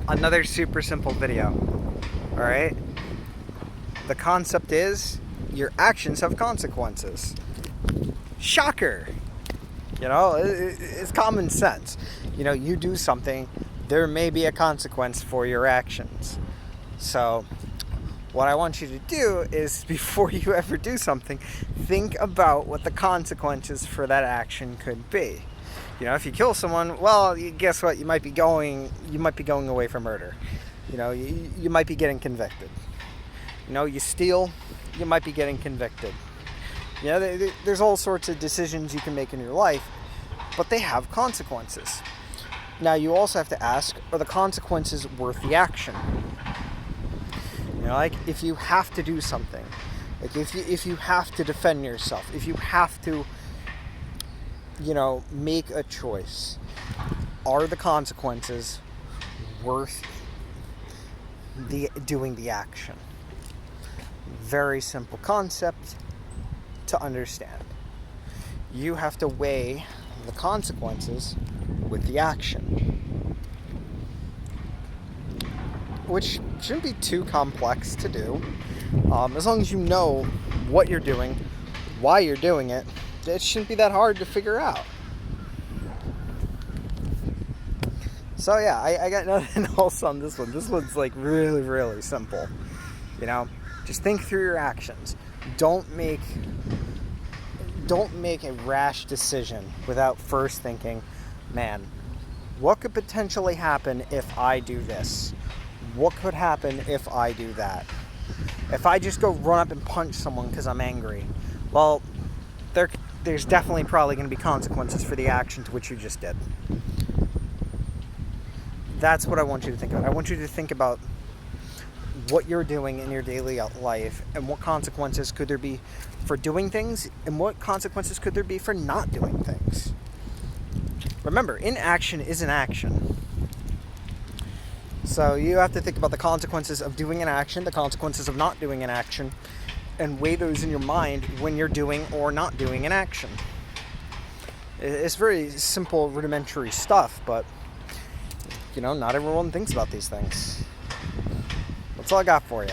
Another super simple video. Alright? The concept is your actions have consequences. Shocker! It's common sense. You do something, there may be a consequence for your actions. So, what I want you to do is, before you ever do something, think about what the consequences for that action could be. If you kill someone, well, guess what? You might be going away for murder. You might be getting convicted. You steal, you might be getting convicted. There's all sorts of decisions you can make in your life, but they have consequences. Now, you also have to ask, are the consequences worth the action? Like if you have to do something, like if you have to defend yourself, if you have to, make a choice, are the consequences worth doing the action? Very simple concept to understand. You have to weigh the consequences with the action, which shouldn't be too complex to do. As long as you know what you're doing, why you're doing it, it shouldn't be that hard to figure out. So yeah, I got nothing else on this one. This one's like really, really simple. Just think through your actions. Don't make a rash decision without first thinking, man, what could potentially happen if I do this? What could happen if I do that? If I just go run up and punch someone because I'm angry, well, there's definitely probably going to be consequences for the action to which you just did. That's what I want you to think about. I want you to think about what you're doing in your daily life and what consequences could there be for doing things and what consequences could there be for not doing things. Remember, inaction is an action. So you have to think about the consequences of doing an action, the consequences of not doing an action, and weigh those in your mind when you're doing or not doing an action. It's very simple, rudimentary stuff, but not everyone thinks about these things. That's all I got for you.